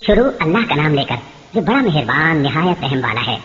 شروع اللہ کا نام لے کر جو بڑا مہربان نہایت رحم والا ہے۔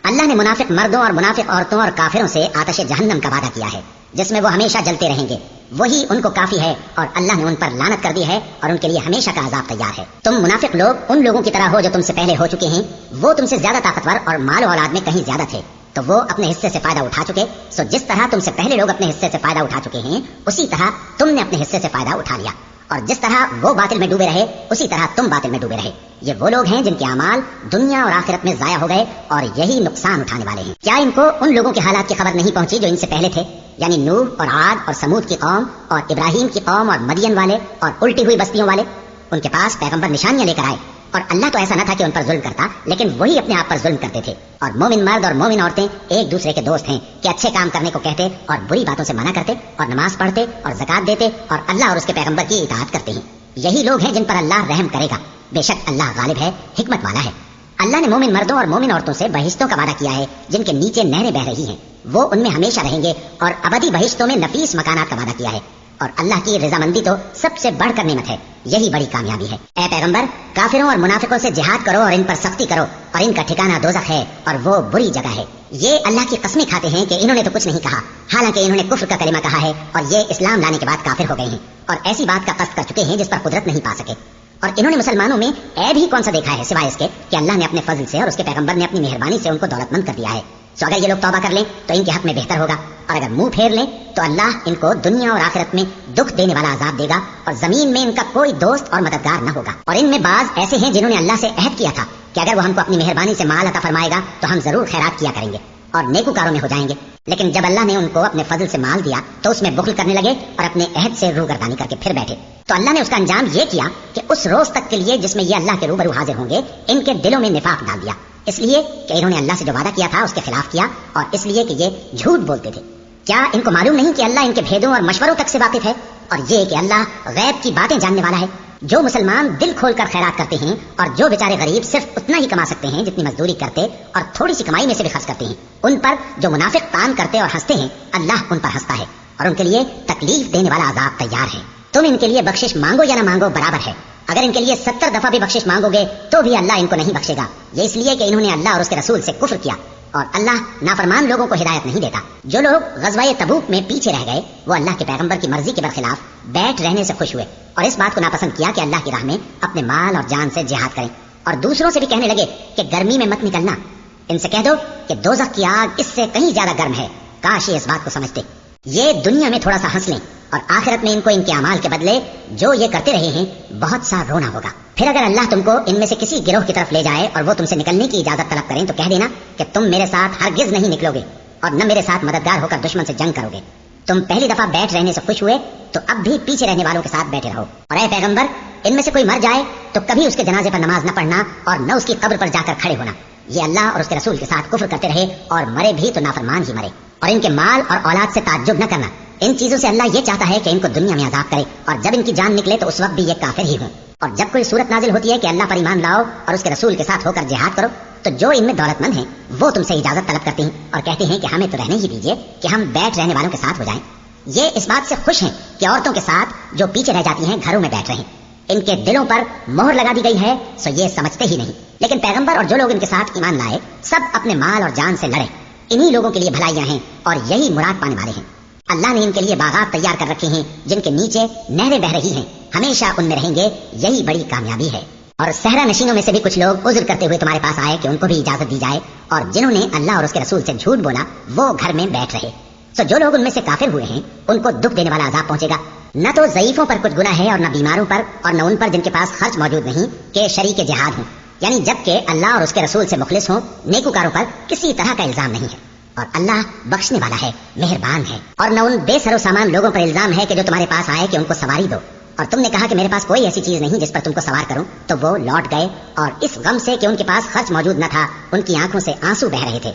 اللہ نے منافق مردوں اور منافق عورتوں اور کافروں سے آتش جہنم کا وعدہ کیا ہے جس میں وہ ہمیشہ جلتے رہیں گے، وہی ان کو کافی ہے اور اللہ نے ان پر لعنت کر دی ہے اور ان کے لیے ہمیشہ کا عذاب تیار ہے۔ تم منافق لوگ ان لوگوں کی طرح ہو جو تم سے پہلے ہو چکے ہیں، وہ تم سے زیادہ طاقتور اور مال و اولاد میں کہیں زیادہ تھے تو وہ اپنے حصے سے فائدہ اٹھا چکے، سو جس طرح تم سے پہلے لوگ اپنے حصے سے فائدہ اٹھا چکے ہیں اسی طرح تم نے اپنے حصے سے فائدہ اٹھا لیا، اور جس طرح وہ باطل میں ڈوبے رہے اسی طرح تم باطل میں ڈوبے رہے۔ یہ وہ لوگ ہیں جن کے اعمال دنیا اور آخرت میں ضائع ہو گئے اور یہی نقصان اٹھانے والے ہیں۔ کیا ان کو ان لوگوں کے حالات کی خبر نہیں پہنچی جو ان سے پہلے تھے، یعنی نوح اور عاد اور سمود کی قوم اور ابراہیم کی قوم اور مدین والے اور الٹی ہوئی بستیوں والے؟ ان کے پاس پیغمبر نشانیاں لے کر آئے، اور اللہ تو ایسا نہ تھا کہ ان پر ظلم کرتا، لیکن وہی اپنے آپ پر ظلم کرتے تھے۔ اور مومن مرد اور مومن عورتیں ایک دوسرے کے دوست ہیں کہ اچھے کام کرنے کو کہتے اور بری باتوں سے منع کرتے اور نماز پڑھتے اور زکات دیتے اور اللہ اور اس کے پیغمبر کی اطاعت کرتے ہیں۔ یہی لوگ ہیں جن پر اللہ رحم کرے گا، بے شک اللہ غالب ہے، حکمت والا ہے۔ اللہ نے مومن مردوں اور مومن عورتوں سے بہشتوں کا وعدہ کیا ہے جن کے نیچے نہریں بہ رہی ہیں، وہ ان میں ہمیشہ رہیں گے، اور ابدی بہشتوں میں نفیس مکانات کا وعدہ کیا ہے، اور اللہ کی رضامندی تو سب سے بڑھ کر نعمت ہے، یہی بڑی کامیابی ہے۔ اے پیغمبر، کافروں اور منافقوں سے جہاد کرو اور ان پر سختی کرو، اور ان کا ٹھکانہ دوزخ ہے اور وہ بری جگہ ہے۔ یہ اللہ کی قسمیں کھاتے ہیں کہ انہوں نے تو کچھ نہیں کہا، حالانکہ انہوں نے کفر کا کلمہ کہا ہے اور یہ اسلام لانے کے بعد کافر ہو گئے ہیں اور ایسی بات کا قصد کر چکے ہیں جس پر قدرت نہیں پا سکے۔ اور انہوں نے مسلمانوں میں عیب ہی کون سا دیکھا ہے سوائے اس کے کہ اللہ نے اپنے فضل سے اور اس کے پیغمبر نے اپنی مہربانی سے ان کو دولت مند کر دیا ہے۔ سو اگر یہ لوگ توبہ کر لیں تو ان کے حق میں بہتر ہوگا، اور اگر منہ پھیر لیں تو اللہ ان کو دنیا اور آخرت میں دکھ دینے والا عذاب دے گا، اور زمین میں ان کا کوئی دوست اور مددگار نہ ہوگا۔ اور ان میں بعض ایسے ہیں جنہوں نے اللہ سے عہد کیا تھا کہ اگر وہ ہم کو اپنی مہربانی سے مال عطا فرمائے گا تو ہم ضرور خیرات کیا کریں گے اور نیکوکاروں میں ہو جائیں گے، لیکن جب اللہ نے ان کو اپنے فضل سے مال دیا تو اس میں بخل کرنے لگے اور اپنے عہد سے روگردانی کر کے پھر بیٹھے۔ تو اللہ نے اس کا انجام یہ کیا کہ اس روز تک کے لیے جس میں یہ اللہ کے روبرو حاضر ہوں گے ان کے دلوں میں نفاق ڈال دیا، اس لیے کہ انہوں نے اللہ سے جو وعدہ کیا تھا اس کے خلاف کیا، اور اس لیے کہ یہ جھوٹ بولتے تھے۔ کیا ان کو معلوم نہیں کہ اللہ ان کے بھیدوں اور مشوروں تک سے واقف ہے، اور یہ کہ اللہ غیب کی باتیں جاننے والا ہے؟ جو مسلمان دل کھول کر خیرات کرتے ہیں اور جو بیچارے غریب صرف اتنا ہی کما سکتے ہیں جتنی مزدوری کرتے اور تھوڑی سی کمائی میں سے بھی خرچ کرتے ہیں، ان پر جو منافق تان کرتے اور ہنستے ہیں اللہ ان پر ہنستا ہے اور ان کے لیے تکلیف دینے والا عذاب تیار ہے۔ تم ان کے لیے بخشش مانگو یا نہ مانگو برابر ہے، اگر ان کے لیے 70 دفعہ بھی بخشش مانگو گے تو بھی اللہ ان کو نہیں بخشے گا، یہ اس لیے کہ انہوں نے اللہ اور اس کے رسول سے کفر کیا، اور اللہ نافرمان لوگوں کو ہدایت نہیں دیتا۔ جو لوگ غزوہ تبوک میں پیچھے رہ گئے وہ اللہ کے پیغمبر کی مرضی کے برخلاف بیٹھ رہنے سے خوش ہوئے اور اس بات کو ناپسند کیا کہ اللہ کی راہ میں اپنے مال اور جان سے جہاد کریں، اور دوسروں سے بھی کہنے لگے کہ گرمی میں مت نکلنا، ان سے کہہ دو کہ دوزخ کی آگ اس سے کہیں زیادہ گرم ہے، کاش یہ اس بات کو سمجھتے۔ یہ دنیا میں تھوڑا سا ہنس لیں اور آخرت میں ان کو ان کے اعمال کے بدلے جو یہ کرتے رہے ہیں بہت سا رونا ہوگا۔ پھر اگر اللہ تم کو ان میں سے کسی گروہ کی طرف لے جائے اور وہ تم سے نکلنے کی اجازت طلب کریں تو کہہ دینا کہ تم میرے ساتھ ہرگز نہیں نکلو گے اور نہ میرے ساتھ مددگار ہو کر دشمن سے جنگ کرو گے۔ تم پہلی دفعہ بیٹھ رہنے سے خوش ہوئے تو اب بھی پیچھے رہنے والوں کے ساتھ بیٹھے رہو، اور اے پیغمبر ان میں سے کوئی مر جائے تو کبھی اس کے جنازے پر نماز نہ پڑھنا اور نہ اس کی قبر پر جا کر کھڑے ہونا۔ یہ اللہ اور اس کے رسول کے ساتھ کفر کرتے رہے اور مرے بھی تو نافرمان ہی مرے۔ اور ان کے مال اور اولاد سے تعجب نہ کرنا، ان چیزوں سے اللہ یہ چاہتا ہے کہ ان کو دنیا میں عذاب کرے، اور جب ان کی جان نکلے تو اس وقت بھی یہ کافر ہی ہوں۔ اور جب کوئی صورت نازل ہوتی ہے کہ اللہ پر ایمان لاؤ اور اس کے رسول کے ساتھ ہو کر جہاد کرو تو جو ان میں دولت مند ہیں وہ تم سے اجازت طلب کرتے ہیں اور کہتے ہیں کہ ہمیں تو رہنے ہی دیجیے کہ ہم بیٹھ رہنے والوں کے ساتھ ہو جائیں۔ یہ اس بات سے خوش ہیں کہ عورتوں کے ساتھ جو پیچھے رہ جاتی ہیں گھروں میں بیٹھ رہے ہیں، ان کے دلوں پر مہر لگا دی گئی ہے، سو یہ سمجھتے ہی نہیں۔ لیکن پیغمبر اور جو لوگ ان کے ساتھ ایمان لائے سب اپنے مال اور جان سے لڑے، انہی لوگوں کے لیے بھلائیاں ہیں اور یہی مراد پانے والے ہیں۔ اللہ نے ان کے لیے باغات تیار کر رکھے ہیں جن کے نیچے نہریں بہ رہی ہیں، ہمیشہ ان میں رہیں گے، یہی بڑی کامیابی ہے۔ اور صحرا نشینوں میں سے بھی کچھ لوگ عذر کرتے ہوئے تمہارے پاس آئے کہ ان کو بھی اجازت دی جائے، اور جنہوں نے اللہ اور اس کے رسول سے جھوٹ بولا وہ گھر میں بیٹھ رہے۔ سو جو لوگ ان میں سے کافر ہوئے ہیں ان کو دکھ دینے والا عذاب پہنچے گا، نہ تو ضعیفوں پر کچھ گناہ ہے اور نہ بیماروں پر اور نہ ان پر جن کے پاس خرچ موجود نہیں کہ شریک جہاد ہوں، یعنی جب کہ اللہ اور اس کے رسول سے مخلص ہوں، نیکوکاروں پر کسی طرح کا الزام نہیں ہے، اور اللہ بخشنے والا ہے، مہربان ہے۔ اور نہ ان بے سر و سامان لوگوں پر الزام ہے کہ جو تمہارے پاس آئے کہ ان کو سواری دو، اور تم نے کہا کہ میرے پاس کوئی ایسی چیز نہیں جس پر تم کو سوار کروں، تو وہ لوٹ گئے اور اس غم سے کہ ان کے پاس خرچ موجود نہ تھا ان کی آنکھوں سے آنسو بہ رہے تھے۔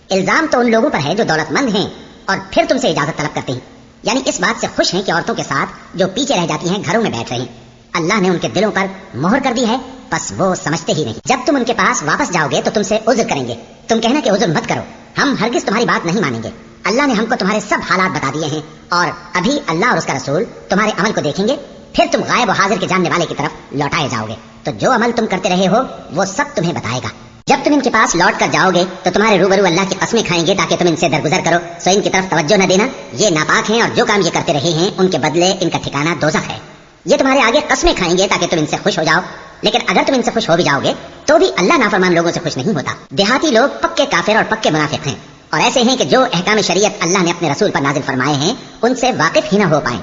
الزام تو ان لوگوں پر ہے جو دولت مند ہیں اور پھر تم سے اجازت طلب کرتے ہیں، یعنی اس بات سے خوش ہیں کہ عورتوں کے ساتھ جو پیچھے رہ جاتی ہیں گھروں میں بیٹھ رہے ہیں۔ اللہ نے ان کے دلوں پر مہر کر دی ہے، بس وہ سمجھتے ہی نہیں۔ جب تم ان کے پاس واپس جاؤ گے تو تم سے عذر کریں گے، تم کہنا کہ عذر مت کرو، ہم ہرگز تمہاری بات نہیں مانیں گے۔ اللہ نے ہم کو تمہارے سب حالات بتا دیے ہیں، اور ابھی اللہ اور اس کا رسول تمہارے عمل کو دیکھیں گے، پھر تم غائب و حاضر کے جاننے والے کی طرف لوٹائے جاؤ گے۔ تو جو عمل تم کرتے رہے ہو وہ سب تمہیں بتائے گا۔ جب تم ان کے پاس لوٹ کر جاؤ گے تو تمہارے روبرو اللہ کی قسمیں کھائیں گے تاکہ تم ان سے درگزر کرو، سو ان کی طرف توجہ نہ دینا، یہ ناپاک ہیں اور جو کام یہ کرتے رہے ہیں ان کے بدلے ان کا ٹھکانہ دوزخ ہے۔ یہ تمہارے آگے قسمیں کھائیں گے تاکہ تم ان سے خوش ہو جاؤ، لیکن اگر تم ان سے خوش ہو بھی جاؤ گے تو بھی اللہ نافرمان لوگوں سے خوش نہیں ہوتا۔ دیہاتی لوگ پکے کافر اور پکے منافق ہیں، اور ایسے ہیں کہ جو احکام شریعت اللہ نے اپنے رسول پر نازل فرمائے ہیں ان سے واقف ہی نہ ہو پائیں،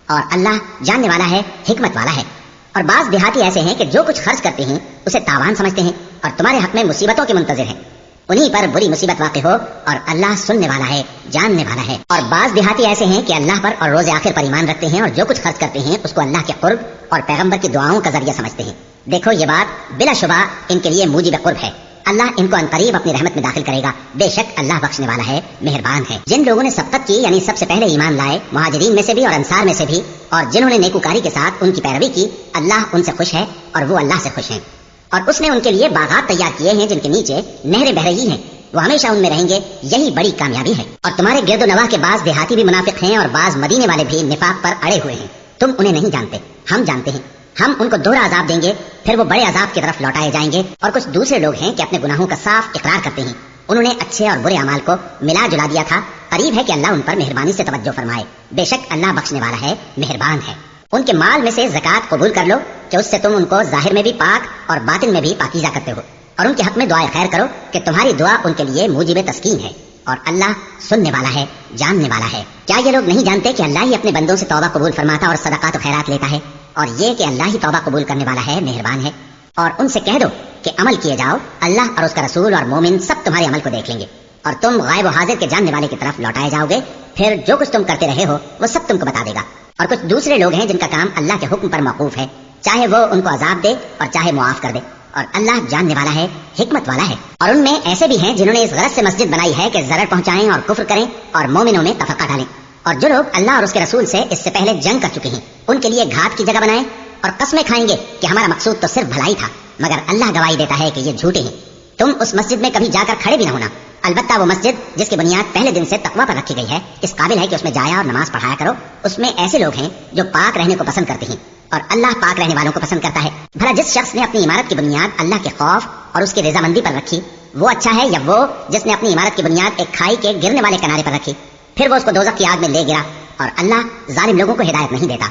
اور اللہ جاننے والا ہے، حکمت والا ہے۔ اور بعض دیہاتی ایسے ہیں کہ جو کچھ خرچ کرتے ہیں اسے تاوان سمجھتے ہیں اور تمہارے حق میں مصیبتوں کے منتظر ہیں، انہی پر بری مصیبت واقع ہو اور اللہ سننے والا ہے، جاننے والا ہے۔ اور بعض دیہاتی ایسے ہیں کہ اللہ پر اور روز آخر پر ایمان رکھتے ہیں اور جو کچھ خرچ کرتے ہیں اس کو اللہ کے قرب اور پیغمبر کی دعاؤں کا ذریعہ سمجھتے ہیں۔ دیکھو یہ بات بلا شبہ ان کے لیے موجب قرب ہے، اللہ ان کو عنقریب اپنی رحمت میں داخل کرے گا، بے شک اللہ بخشنے والا ہے، مہربان ہے۔ جن لوگوں نے سبقت کی یعنی سب سے پہلے ایمان لائے، مہاجرین میں سے بھی اور انصار میں سے بھی، اور جنہوں نے نیکوکاری کے ساتھ ان کی پیروی کی، اللہ ان سے خوش ہے اور وہ اللہ سے خوش ہیں۔ اور اس نے ان کے لیے باغات تیار کیے ہیں جن کے نیچے نہریں بہ رہی ہیں، وہ ہمیشہ ان میں رہیں گے، یہی بڑی کامیابی ہے۔ اور تمہارے گرد و نواح کے بعض دیہاتی بھی منافق ہیں اور بعض مدینے والے بھی نفاق پر اڑے ہوئے ہیں، تم انہیں نہیں جانتے، ہم جانتے ہیں۔ ہم ان کو دوہرا عذاب دیں گے، پھر وہ بڑے عذاب کی طرف لوٹائے جائیں گے۔ اور کچھ دوسرے لوگ ہیں کہ اپنے گناہوں کا صاف اقرار کرتے ہیں، انہوں نے اچھے اور برے اعمال کو ملا جلا دیا تھا، قریب ہے کہ اللہ ان پر مہربانی سے توجہ فرمائے، بے شک اللہ بخشنے والا ہے، مہربان ہے۔ ان کے مال میں سے زکوٰۃ قبول کر لو کہ اس سے تم ان کو ظاہر میں بھی پاک اور باطن میں بھی پاکیزہ کرتے ہو، اور ان کے حق میں دعائے خیر کرو کہ تمہاری دعا ان کے لیے موجب تسکین ہے، اور اللہ سننے والا ہے، جاننے والا ہے۔ کیا یہ لوگ نہیں جانتے کہ اللہ ہی اپنے بندوں سے توبہ قبول فرماتا اور صدقات و خیرات لیتا ہے، اور یہ کہ اللہ ہی توبہ قبول کرنے والا ہے، مہربان ہے۔ اور ان سے کہہ دو کہ عمل کیے جاؤ، اللہ اور اس کا رسول اور مومن سب تمہارے عمل کو دیکھ لیں گے، اور تم غائب و حاضر کے جاننے والے کی طرف لوٹائے جاؤ گے، پھر جو کچھ تم کرتے رہے ہو وہ سب تم کو بتا دے گا۔ اور کچھ دوسرے لوگ ہیں جن کا کام اللہ کے حکم پر موقوف ہے، چاہے وہ ان کو عذاب دے اور چاہے معاف کر دے، اور اللہ جاننے والا ہے، حکمت والا ہے۔ اور ان میں ایسے بھی ہیں جنہوں نے اس غرض سے مسجد بنائی ہے کہ ضرر پہنچائیں اور کفر کریں اور مومنوں میں تفرقہ ڈالیں، اور جو لوگ اللہ اور اس کے رسول سے اس سے پہلے جنگ کر چکے ہیں ان کے لیے گھات کی جگہ بنائیں اور قسمیں کھائیں گے کہ ہمارا مقصود تو صرف بھلائی تھا، مگر اللہ گواہی دیتا ہے کہ یہ جھوٹے ہیں۔ تم اس مسجد میں کبھی جا کر کھڑے بھی نہ ہونا، البتہ وہ مسجد جس کی بنیاد پہلے دن سے تقویٰ پر رکھی گئی ہے اس قابل ہے کہ اس میں جایا اور نماز پڑھایا کرو۔ اس میں ایسے لوگ ہیں جو پاک رہنے کو پسند کرتے ہیں اور اللہ پاک رہنے والوں کو پسند کرتا ہے۔ بھلا جس شخص نے اپنی عمارت کی بنیاد اللہ کے خوف اور اس کی رضامندی پر رکھی وہ اچھا ہے، یا وہ جس نے اپنی عمارت کی بنیاد ایک کھائی کے گرنے والے کنارے پر رکھی، پھر وہ اس کو دوزخ کی آگ میں لے گرا، اور اللہ ظالم لوگوں کو ہدایت نہیں دیتا۔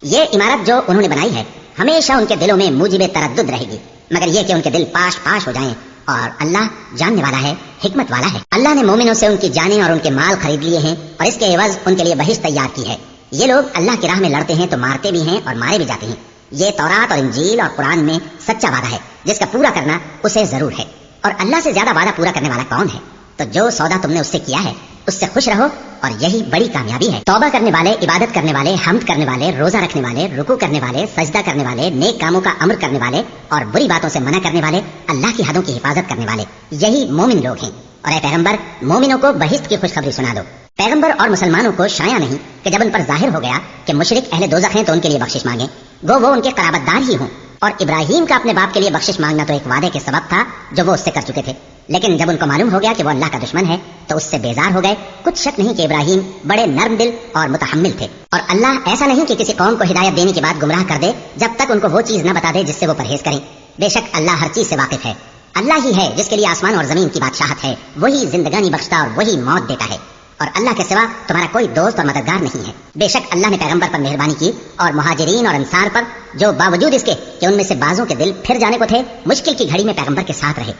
یہ عمارت جو انہوں نے بنائی ہے ہمیشہ ان کے دلوں میں موجب تردد رہے گی، مگر یہ کہ ان کے دل پاش پاش ہو جائیں، اور اللہ جاننے والا ہے، حکمت والا ہے۔ اللہ نے مومنوں سے ان کی جانیں اور ان کے مال خرید لیے ہیں اور اس کے عوض ان کے لیے بہشت تیار کی ہے۔ یہ لوگ اللہ کی راہ میں لڑتے ہیں تو مارتے بھی ہیں اور مارے بھی جاتے ہیں۔ یہ تورات اور انجیل اور قرآن میں سچا وعدہ ہے جس کا پورا کرنا اسے ضرور ہے، اور اللہ سے زیادہ وعدہ پورا کرنے والا کون ہے؟ تو جو سودا تم نے اس سے کیا ہے اس سے خوش رہو، اور یہی بڑی کامیابی ہے۔ توبہ کرنے والے، عبادت کرنے والے، حمد کرنے والے، روزہ رکھنے والے، رکوع کرنے والے، سجدہ کرنے والے، نیک کاموں کا امر کرنے والے اور بری باتوں سے منع کرنے والے، اللہ کی حدوں کی حفاظت کرنے والے، یہی مومن لوگ ہیں۔ اور اے پیغمبر مومنوں کو بہشت کی خوشخبری سنا دو۔ پیغمبر اور مسلمانوں کو شایع نہیں کہ جب ان پر ظاہر ہو گیا کہ مشرک اہل دوزخ ہیں تو ان کے لیے بخشش مانگیں، گو وہ ان کے قرابت دار ہی ہوں۔ اور ابراہیم کا اپنے باپ کے لیے بخشش مانگنا تو ایک وعدے کے سبب تھا جو وہ اس سے کر چکے تھے، لیکن جب ان کو معلوم ہو گیا کہ وہ اللہ کا دشمن ہے تو اس سے بیزار ہو گئے۔ کچھ شک نہیں کہ ابراہیم بڑے نرم دل اور متحمل تھے، اور اللہ ایسا نہیں کہ کسی قوم کو ہدایت دینے کے بعد گمراہ کر دے جب تک ان کو وہ چیز نہ بتا دے جس سے وہ پرہیز کریں۔ بے شک اللہ ہر چیز سے واقف ہے۔ اللہ ہی ہے جس کے لیے آسمان اور زمین کی بادشاہت ہے، وہی زندگانی بخشتا اور وہی موت دیتا ہے، اور اللہ کے سوا تمہارا کوئی دوست اور مددگار نہیں ہے۔ بے شک اللہ نے پیغمبر پر مہربانی کی اور مہاجرین اور انصار پر جو باوجود اس کے کہ ان میں سے بعضوں کے دل پھر جانے کو تھے مشکل کی گھڑی میں پیغمبر کے ساتھ رہے،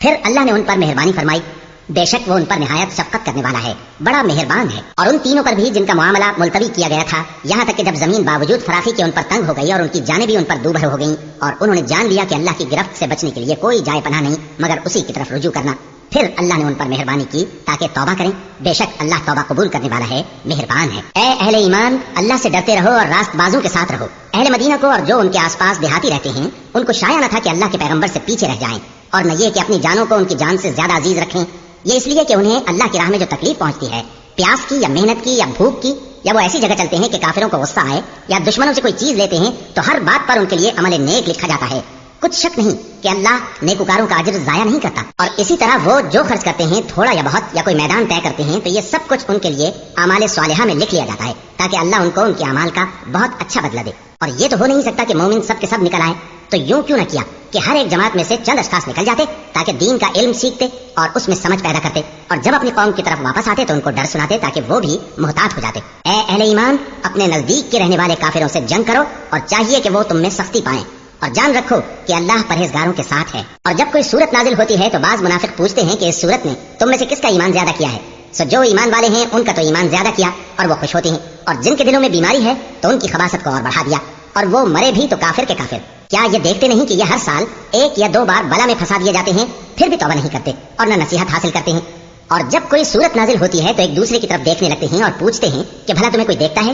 پھر اللہ نے ان پر مہربانی فرمائی۔ بے شک وہ ان پر نہایت شفقت کرنے والا ہے، بڑا مہربان ہے۔ اور ان تینوں پر بھی جن کا معاملہ ملتوی کیا گیا تھا، یہاں تک کہ جب زمین باوجود فراخی کے ان پر تنگ ہو گئی اور ان کی جانیں بھی ان پر دوبھر ہو گئیں، اور انہوں نے جان لیا کہ اللہ کی گرفت سے بچنے کے لیے کوئی جائے پناہ نہیں مگر اسی کی طرف رجوع کرنا، پھر اللہ نے ان پر مہربانی کی تاکہ توبہ کریں۔ بے شک اللہ توبہ قبول کرنے والا ہے، مہربان ہے۔ اے اہل ایمان، اللہ سے ڈرتے رہو اور راست بازوں کے ساتھ رہو۔ اہل مدینہ کو اور جو ان کے آس پاس دیہاتی رہتے ہیں ان کو شایع نہ تھا کہ اللہ کے پیغمبر سے پیچھے رہ جائیں، اور نہ یہ کہ اپنی جانوں کو ان کی جان سے زیادہ عزیز رکھیں۔ یہ اس لیے کہ انہیں اللہ کی راہ میں جو تکلیف پہنچتی ہے، پیاس کی یا محنت کی یا بھوک کی، یا وہ ایسی جگہ چلتے ہیں کہ کافروں کو غصہ آئے یا دشمنوں سے کوئی چیز لیتے ہیں تو ہر بات پر ان کے لیے عمل نیک لکھا جاتا ہے۔ کچھ شک نہیں کہ اللہ نیکوکاروں کا اجر ضائع نہیں کرتا۔ اور اسی طرح وہ جو خرچ کرتے ہیں تھوڑا یا بہت یا کوئی میدان طے کرتے ہیں تو یہ سب کچھ ان کے لیے اعمال صالحہ میں لکھ لیا جاتا ہے تاکہ اللہ ان کو ان کے اعمال کا بہت اچھا بدلہ دے۔ اور یہ تو ہو نہیں سکتا کہ مومن سب کے سب نکل آئے، تو یوں کیوں نہ کیا کہ ہر ایک جماعت میں سے چند اشخاص نکل جاتے تاکہ دین کا علم سیکھتے اور اس میں سمجھ پیدا کرتے، اور جب اپنی قوم کی طرف واپس آتے تو ان کو ڈر سناتے تاکہ وہ بھی محتاط ہو جاتے۔ اے اہل ایمان، اپنے نزدیک کے رہنے والے کافروں سے جنگ کرو اور چاہیے کہ وہ تم میں سختی پائیں، اور جان رکھو کہ اللہ پرہیزگاروں کے ساتھ ہے۔ اور جب کوئی صورت نازل ہوتی ہے تو بعض منافق پوچھتے ہیں کہ اس صورت نے تم میں سے کس کا ایمان زیادہ کیا ہے؟ سو جو ایمان والے ہیں ان کا تو ایمان زیادہ کیا اور وہ خوش ہوتے ہیں، اور جن کے دلوں میں بیماری ہے تو ان کی خباثت کو اور بڑھا دیا، اور وہ مرے بھی تو کافر کے کافر۔ کیا یہ دیکھتے نہیں کہ یہ ہر سال 1 یا 2 بار بلا میں پھنسا دیے جاتے ہیں، پھر بھی توبہ نہیں کرتے اور نہ نصیحت حاصل کرتے ہیں؟ اور جب کوئی صورت نازل ہوتی ہے تو ایک دوسرے کی طرف دیکھنے لگتے ہیں اور پوچھتے ہیں کہ بھلا تمہیں کوئی دیکھتا ہے؟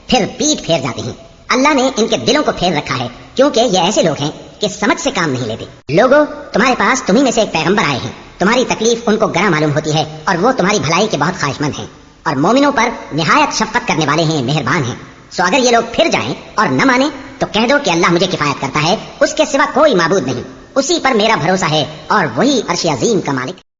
پھر پیٹ پھیر جاتے ہیں۔ اللہ نے ان کے دلوں کو پھیر رکھا ہے، کیونکہ یہ ایسے لوگ ہیں کہ سمجھ سے کام نہیں لیتے۔ لوگوں، تمہارے پاس تمہیں میں سے ایک پیغمبر آئے ہیں، تمہاری تکلیف ان کو گراں معلوم ہوتی ہے اور وہ تمہاری بھلائی کے بہت خواہش مند ہیں، اور مومنوں پر نہایت شفقت کرنے والے ہیں، مہربان ہیں۔ سو اگر یہ لوگ پھر جائیں اور نہ مانیں تو کہہ دو کہ اللہ مجھے کفایت کرتا ہے، اس کے سوا کوئی معبود نہیں، اسی پر میرا بھروسہ ہے اور وہی عرش عظیم کا مالک۔